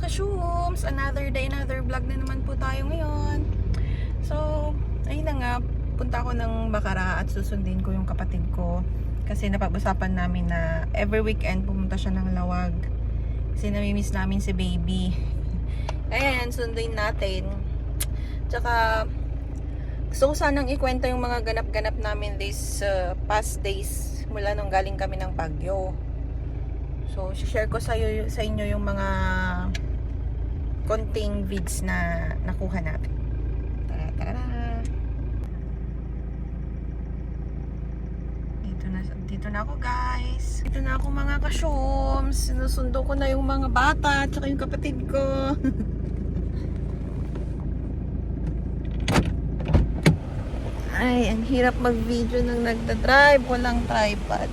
ka-shooms! Another day, another vlog na naman po tayo ngayon. So, ayun na nga, punta ako ng Bacara at susundin ko yung kapatid ko. Kasi napag-usapan namin na every weekend pumunta siya ng Lawag. Kasi namimiss namin si baby. Ayan, sunduin natin. Tsaka, gusto ko sanang ikwenta yung mga ganap-ganap namin this past days mula nung galing kami ng Baguio. So, share ko sa inyo yung mga konting vids na nakuha natin. Tara! Dito na ako, guys. Dito na ako, mga ka-shooms. Sinusundo ko na yung mga bata at saka yung kapatid ko. Ay, ang hirap mag-video nang nagda-drive. Walang tripod.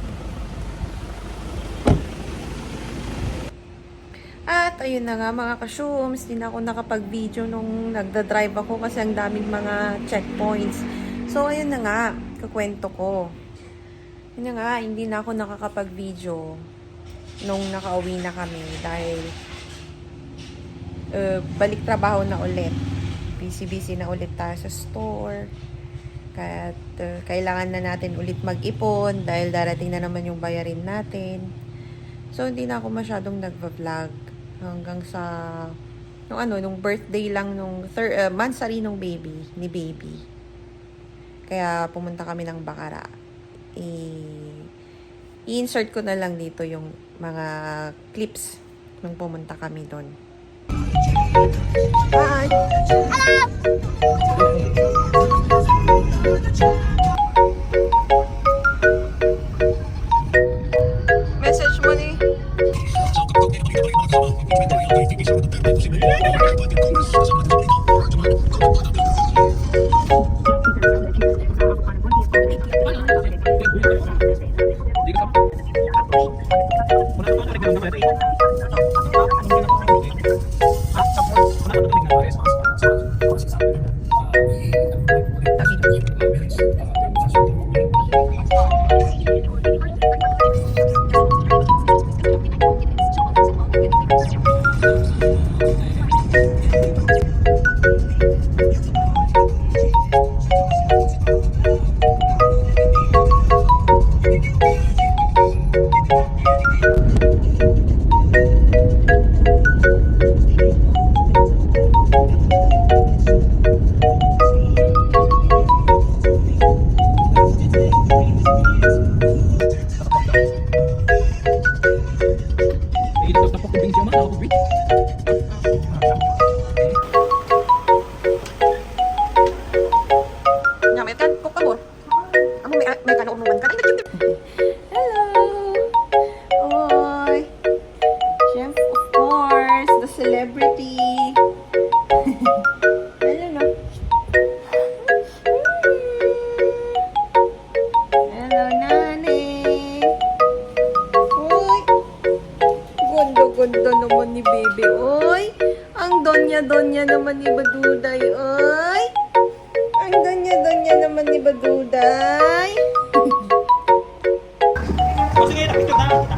At ayun na nga, mga ka-shooms, hindi na ako nakapag-video nung nagda-drive ako kasi ang daming mga checkpoints. So ayun na nga, kakwento ko. Yun na nga, hindi na ako nakakapag-video nung nakauwi na kami dahil balik trabaho na ulit. Busy na ulit tayo sa store. At kailangan na natin ulit mag-ipon dahil darating na naman yung bayarin natin. So hindi na ako masyadong nagva-vlog hanggang sa nung birthday lang nung monthsary nung ni baby. Kaya pumunta kami ng Bacara. I-insert ko na lang dito yung mga clips nung pumunta kami doon. Bye! Message mo ni celebrity. Hello, no? Hello, Nani. Uy. Gondo naman ni baby. Uy. Ang donya naman ni Baduday. Uy. Ang donya naman ni Baduday. Sige, napicture na kita.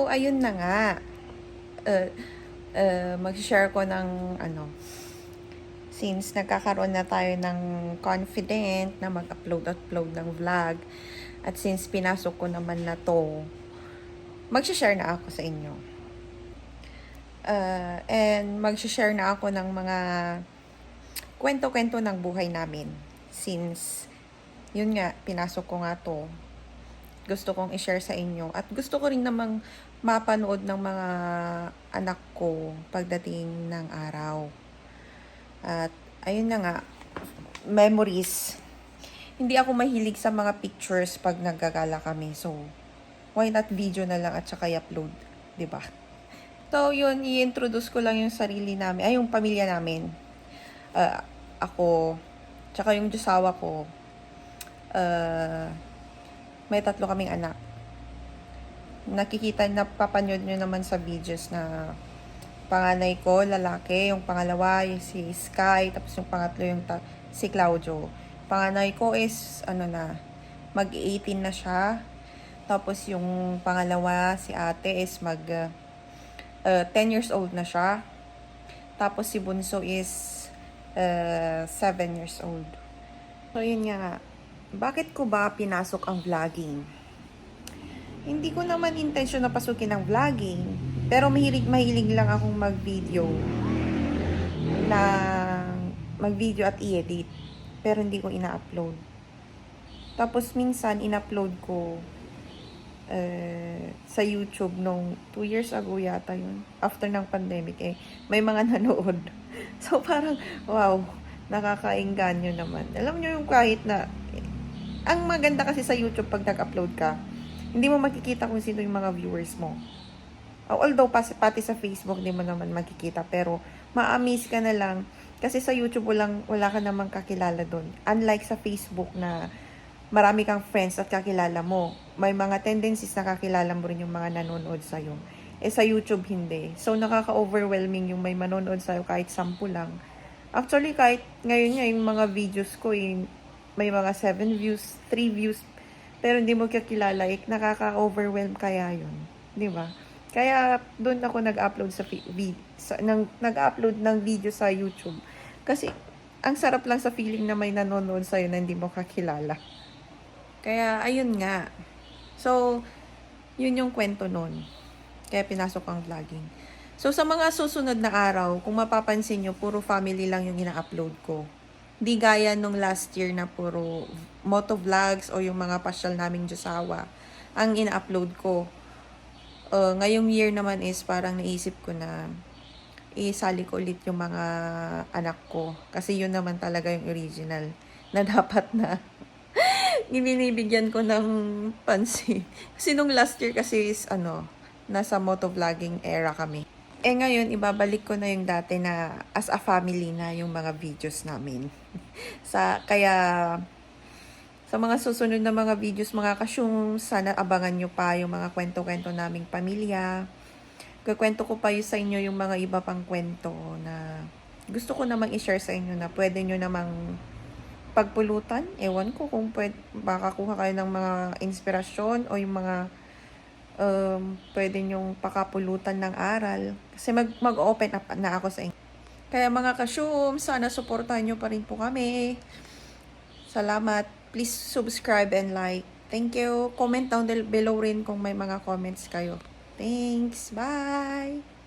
ayun na nga. Mag-share ko ng since nagkakaroon na tayo ng confident na mag-upload ng vlog, at since pinasok ko naman na to, mag-share na ako sa inyo. And mag-share na ako ng mga kwento-kwento ng buhay namin. Since, yun nga, pinasok ko nga to, gusto kong i-share sa inyo. At gusto ko rin namang mapanood ng mga anak ko pagdating ng araw. At ayun na nga, memories. Hindi ako mahilig sa mga pictures pag naggagala kami. So, why not video na lang at saka i-upload, 'di ba? So, yun, i-introduce ko lang yung sarili namin, yung pamilya namin. Ako, tsaka yung josawa ko. May 3 kaming anak. Nakikita, napapanood nyo naman sa videos na panganay ko, lalaki. Yung pangalawa, yung si Sky. Tapos yung pangatlo, si Claudio. Panganay ko is, mag-18 na siya. Tapos yung pangalawa, si ate, is 10 years old na siya. Tapos si bunso is 7 years old. So yun nga, bakit ko ba pinasok ang vlogging? Hindi ko naman intention na pasukin ang vlogging, pero mahilig lang akong mag-video at i-edit, pero hindi ko ina-upload. Tapos minsan in-upload ko sa YouTube nung 2 years ago yata yun, after ng pandemic, may mga nanood. So parang wow, nakakaengganyo naman. Alam nyo yung kahit na ang maganda kasi sa YouTube pag nag-upload ka, hindi mo makikita kung sino yung mga viewers mo. Although pati sa Facebook hindi mo naman makikita, pero ma-amaze ka na lang kasi sa YouTube wala ka namang kakilala doon. Unlike sa Facebook na marami kang friends at kakilala mo, may mga tendencies na kakilala mo rin yung mga nanonood sa'yo. Sa YouTube hindi. So nakaka-overwhelming yung may manonood sa'yo kahit 10 lang. Actually kahit ngayon nga yung mga videos ko may mga 7 views, 3 views, pero hindi mo kakilala, nakaka-overwhelm kaya yun. Di ba? Kaya doon ako nag-upload nag-upload ng video sa YouTube. Kasi ang sarap lang sa feeling na may nanonood sa'yo na hindi mo kakilala. Kaya ayun nga. So, yun yung kwento nun. Kaya pinasok ang vlogging. So, sa mga susunod na araw, kung mapapansin nyo, puro family lang yung ina-upload ko. Di gaya nung last year na puro motovlogs o yung mga pasyal naming josawa ang ina-upload ko. Ngayong year naman is parang naisip ko na isali ko ulit yung mga anak ko. Kasi yun naman talaga yung original na dapat na binibigyan ko ng pansin. Kasi nung last year kasi is nasa motovlogging era kami. Ngayon, ibabalik ko na yung dati na as a family na yung mga videos namin. Kaya, sa mga susunod na mga videos, mga kasyum, sana abangan nyo pa yung mga kwento-kwento naming pamilya. Kukwento ko pa sa inyo yung mga iba pang kwento na gusto ko namang i-share sa inyo na pwede nyo namang pagpulutan. Ewan ko kung makakuha kayo ng mga inspirasyon o yung mga pwede nyong pakapulutan ng aral. Kasi mag-open up na ako sa inyo. Kaya mga kasyum, sana supportahan nyo pa rin po kami. Salamat. Please subscribe and like. Thank you. Comment down below rin kung may mga comments kayo. Thanks. Bye!